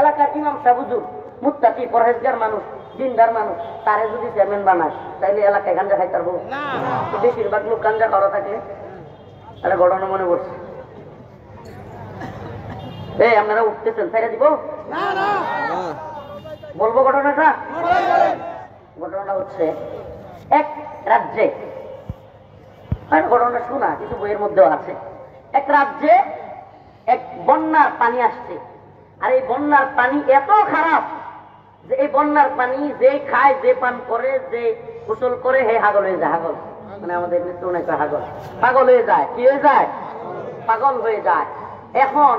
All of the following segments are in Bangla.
এলাকার ইমাম সাহেব হুজুর মুত্তাকি পরহেজগার মানুষ, দিনদার মানুষ, তারে যদি চেয়ারম্যান বানায় তাইলে এলাকায় গাঞ্জা খাইতে পারবো? বেশিরভাগ লোক গাঞ্জা খাওয়া থাকলে একটা ঘটনা মনে পড়ছে। এই আপনারা উঠতেছেন, ছেড়ে দিব? বলবো ঘটনাটা? ঘটনাটা হচ্ছে এক রাজ্যে, ঘটনা শোনা কিছু বইয়ের মধ্যেও আছে। এক রাজ্যে এক বন্যার পানি আসছে, আর এই বন্যার পানি এত খারাপ যে এই বন্যার পানি যে খায়, যে পান করে, যে গোসল করে, হে হাগল হয়ে যায়। হাগল মানে আমাদের হাগল, পাগল হয়ে যায়। কি হয়ে যায়? পাগল হয়ে যায়। এখন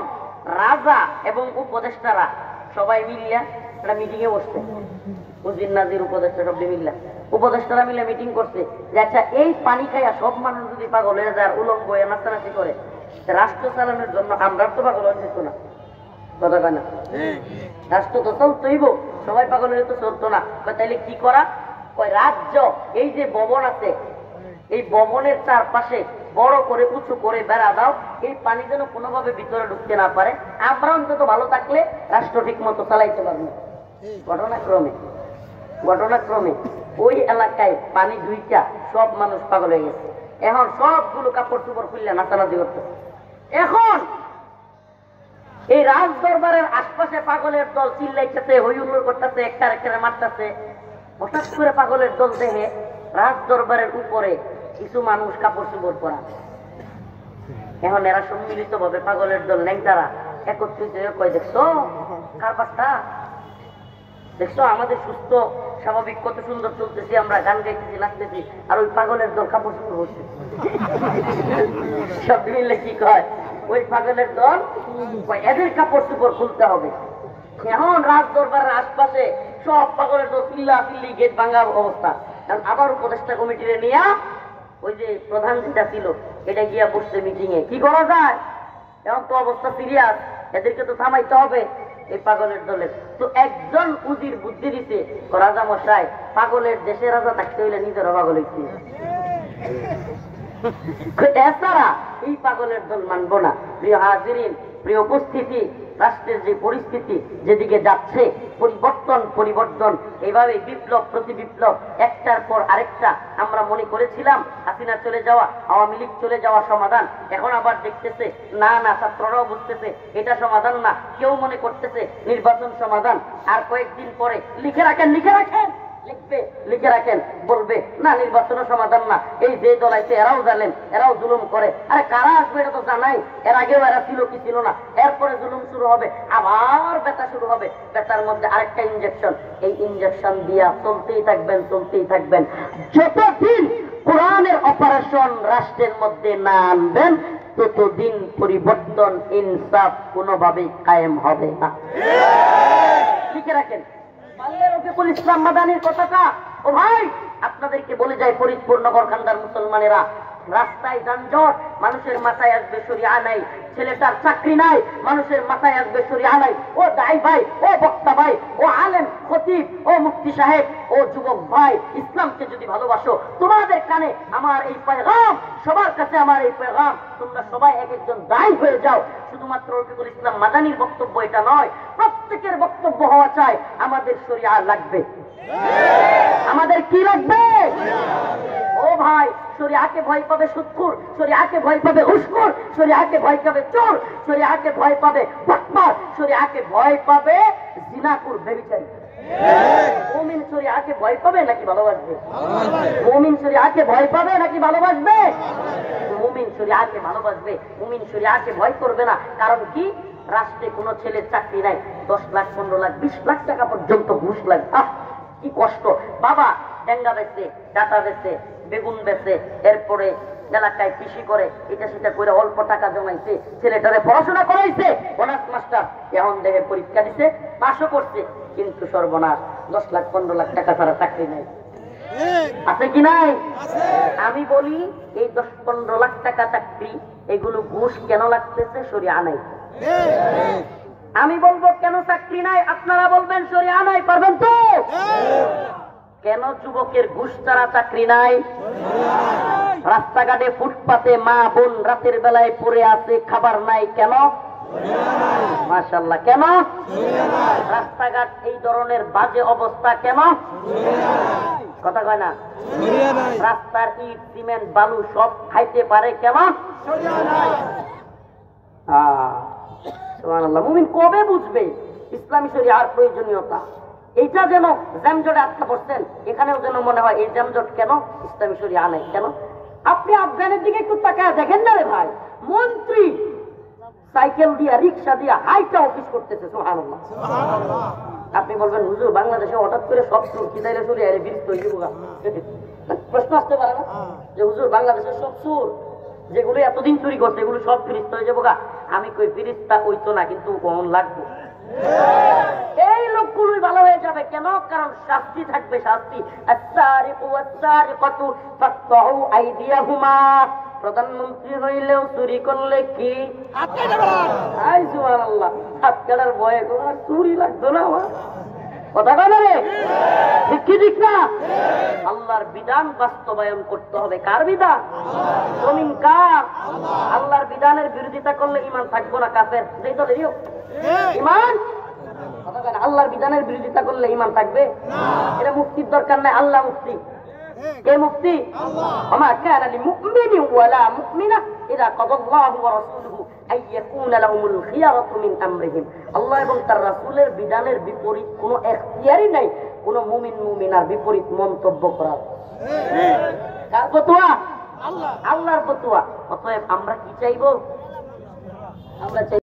রাজা এবং উপদেষ্টারা সবাই মিলিয়া একটা মিটিং এ বসছে। উজির নাজির উপদেষ্টা সব মিললা, উপদেষ্টারা মিলে মিটিং করছে যে আচ্ছা এই পানি খাইয়া সব মানুষ যদি পাগল হয়ে যায়, উলঙ্গ হয়ে নাচানাচি করে, রাষ্ট্র চালানোর জন্য আমরা তো পাগল হয়ে যেত না, কথা কয় না? রাষ্ট্র তো চলতইব, সবাই পাগল হয়ে তো চলতো না। তাইলে কি করা? কয় রাজ্য এই যে ভবন আছে, এই ভবনের চারপাশে বড় করে উঁচু করে বেড়া দাও, এই পানি যেন কোনোভাবে ভিতরে ঢুকতে না পারে। আমরা অন্তত ভালো থাকলে রাষ্ট্র ঠিক মতো চালাইতে পারবো। ঘটনাক্রমে ওই এলাকায় পানি দুইটা সব মানুষ পাগল হয়ে গেছে। এখন সবগুলো কাপড় চোপড় খুললে নাচানাচি করতেছে। এখন এই রাজ দরবারের আশপাশে পাগলের দল চিল্লাইতেছে, হই হুল্লোড় করতেছে, একটা আরেকটা মারতেছে। হঠাৎ করে পাগলের দল দেখে রাজ দরবারের উপরে কিছু মানুষ কাপড় চোপড় পরা। এখন এরা সম্মিলিত ভাবে পাগলের দল ল্যাংটারা একত্রিত হয়ে কয়, দেখছো কারবারটা, দেখছো আমাদের সুস্থ স্বাভাবিক কত সুন্দর চলতেছি, আমরা গান গাইতেছি, নাচতেছি, আর ওই পাগলের দল কাপড় চোপড় হচ্ছে। সব মিললে কি কয়, ওই পাগলের দল এদের কাপড় চোপড় খুলতে হবে। এখন রাজ দরবারের আশপাশে সব পাগলের দল চিল্লা চিল্লি, গেট ভাঙা অবস্থা। আবার উপদেষ্টা কমিটিরে নিয়ে ওই যে প্রধান যেটা ছিল এটা গিয়া বসছে মিটিং এ, কি করা যায়? এখন তো অবস্থা সিরিয়াস, এদেরকে তো থামাইতে হবে এই পাগলের দলের। তো একজন উজির বুদ্ধি দিতে, রাজা মশাই, পাগলের দেশে রাজা থাকতে হইলে নিজেরও পাগল হইতে, এছাড়া এই পাগলের দল মানবো না। প্রিয় হাজিরিন, প্রিয় উপস্থিতি, রাষ্ট্রের যে পরিস্থিতি যেদিকে যাচ্ছে, পরিবর্তন, এইভাবে বিপ্লব প্রতি বিপ্লব, একটার পর আরেকটা। আমরা মনে করেছিলাম হাসিনা চলে যাওয়া, আওয়ামী লীগ চলে যাওয়া সমাধান, এখন আবার দেখতেছে না, ছাত্ররাও বুঝতেছে এটা সমাধান না, কেউ মনে করতেছে নির্বাচন সমাধান। আর কয়েকদিন পরে লিখে রাখেন, লিখবে, লিখে রাখেন, বলবে না নির্বাচনের সমাধান না, এই যে দলাইতে এরাও জানেন, এরাও জুলুম করে। আরে কারা আসবে এটা তো জানাই, এর আগেও এরা ছিল কি ছিল না। এরপরে জুলুম শুরু হবে, আবার ব্যথা শুরু হবে, ব্যথার মধ্যে আরেকটা ইনজেকশন। এই ইনজেকশন দিয়া চলতেই থাকবেন যতদিন কোরআনের অপারেশন রাষ্ট্রের মধ্যে না আনবেন, ততদিন পরিবর্তন, ইনসাফ কোনোভাবেই কায়েম হবে না। লিখে রাখেন রফিকুল ইসলাম মাদানির কথাটা। ও ভাই, আপনাদেরকে বলে যায়, ফরিদপুর নগরকান্দার মুসলমানেরা, রাস্তায় যানজট, মানুষের মাথায় আসবে শরিয়া নাই, ছেলেটার চাকরি নাই, মানুষের মাথায় আসবে শরিয়া নাই। ও দাই ভাই, ও বক্তা ভাই, ও আলেম খতিব, ও মুফতি সাহেব, ও যুবক ভাই, ইসলামকে যদি ভালোবাসো, তোমাদের কানে আমার এই পয়গাম, সবার কাছে আমার এই পয়গাম, তোমরা সবাই এক একজন দায়ী হয়ে যাও। শুধুমাত্র রফিকুল ইসলাম মাদানির বক্তব্য এটা নয়, প্রত্যেকের বক্তব্য হওয়া চাই আমাদের শরিয়া লাগবে। আমাদের কি লাগবে? ও ভাই, শরিয়াকে ভয় পাবে সুদখোর, শরিয়াকে ভয় পাবে ঘুষখোর, শরিয়াকে ভয় পাবে চোর, শরিয়াকে ভয় পাবে বদমাশ, শরিয়াকে ভয় পাবে জিনাকুর ব্যভিচারী। মুমিন শরিয়াকে ভয় পাবে নাকি ভালোবাসবে? মুমিন শরিয়াকে ভয় পাবে নাকি ভালোবাসবে? মুমিন শরিয়াকে ভালোবাসবে, মুমিন শরিয়াকে ভয় করবে না। কারণ কি? রাষ্ট্রে কোনো ছেলের চাকরি নাই, 10 লাখ 15 লাখ 20 লাখ টাকা পর্যন্ত ঘুষ লাগে। কি কষ্ট! বাবা ডেঙ্গা বেচে, ডাটা বেচে, বেগুন বেচে, এরপরে এলাকায় কৃষি করে, এটা সেটা করে অল্প টাকা জমাইছে, ছেলেটারে পড়াশোনা করাইছে, অনার্স মাস্টার, এখন দেখে পরীক্ষা দিছে, পাশও করছে, কিন্তু সর্বনাশ, 10 লাখ 15 লাখ টাকা ছাড়া চাকরি নাই। আছে কি নাই? আমি বলি, এই 10-15 লাখ টাকা চাকরি, এগুলো ঘুষ কেন লাগতেছে? শরিয়া নাই। আমি বলবো কেন চাকরি নাই, আপনারা বলবেন শরিয়া নাই। পারবেন তো? কেন যুবকের ঘুষ ছাড়া চাকরি নাই? রাস্তাঘাটে ফুটপাতে মা বোন রাতের বেলায় পড়ে আছে, খাবার নাই, কেন? মাশাআল্লাহ। কেন? রাস্তাঘাট এই ধরনের বাজে অবস্থা কেন? কথা কয় না? রাস্তার ইট সিমেন্ট বালু সব খাইতে পারে কেন? সুবহানাল্লাহ। মুমিন কবে বুঝবে ইসলামী শরিয়ার প্রয়োজনীয়তা? এইটা যেন জ্যামজটে আটকা পড়ছেন, এখানেও যেন মনে হয় এই জ্যামজট কেন, ইসলামী শরিয়া নাই কেন? আপনি আফগানের দিকে একটু তাকায় দেখেন না রে ভাই, মন্ত্রী সাইকেল দিয়া রিক্সা দিয়া হাইটা অফিস করতেছে। সুবহানাল্লাহ। আপনি বলবেন হুজুর বাংলাদেশে হঠাৎ করে সব চোর কি তাইলে চলে আরে বিরক্ত হয়ে যাবো। প্রশ্ন আসতে পারে না যে হুজুর বাংলাদেশের সব চোর যেগুলো এতদিন চুরি করছে এগুলো সব ফিরিস্ত হয়ে যাবো? আমি কই ফিরিস্তা হইতো না, কিন্তু কখন লাগবো। এই লোকগুলোই ভালো হয়ে যাবে কেন? কারণ শাস্তি থাকবে, শাস্তি। আস-সারিকু ওয়াস-সারিকাতু ফাকতাউ আইদিয়াহুমা। প্রধানমন্ত্রী হইলেও চুরি করলে কি হাত কেটে ফেলান। আই সুবহানাল্লাহ। হাত কাটার ভয়ে আর চুরি লাগতো না আমার। কথা কয় না রে? ঠিক কি ঠিক না? আল্লাহর বিধান বাস্তবায়ন করতে হবে। কার বিধান? জমিন কার? আল্লাহর বিধানের বিরোধিতা করলে ঈমান থাকবো না, কাফের যেই দলেরই হোক। ঈমান আল্লাহর বিধানের বিরোধিতা করলে ঈমান থাকবে না। এটা মুফতির দরকার নাই, আল্লাহ মুফতি। কে মুফতি? ওমা কানা লিমুমিনিন ওয়ালা মুমিনা ইযা কাদাল্লাহু ওয়া রাসূলুহু আইয়াকুনা লাহুমুল খিয়ারাতু মিন আমরিহিম। আল্লাহ এবং তার রাসূলের বিধানের বিপরীত কোনো এখতিয়ারই নাই কোন মুমিন মুমিনার বিপরীত মন্তব্য করার। কার ফতোয়া? আল্লাহর ফতোয়া। অতএব আমরা কি চাইবো? আমরা চাই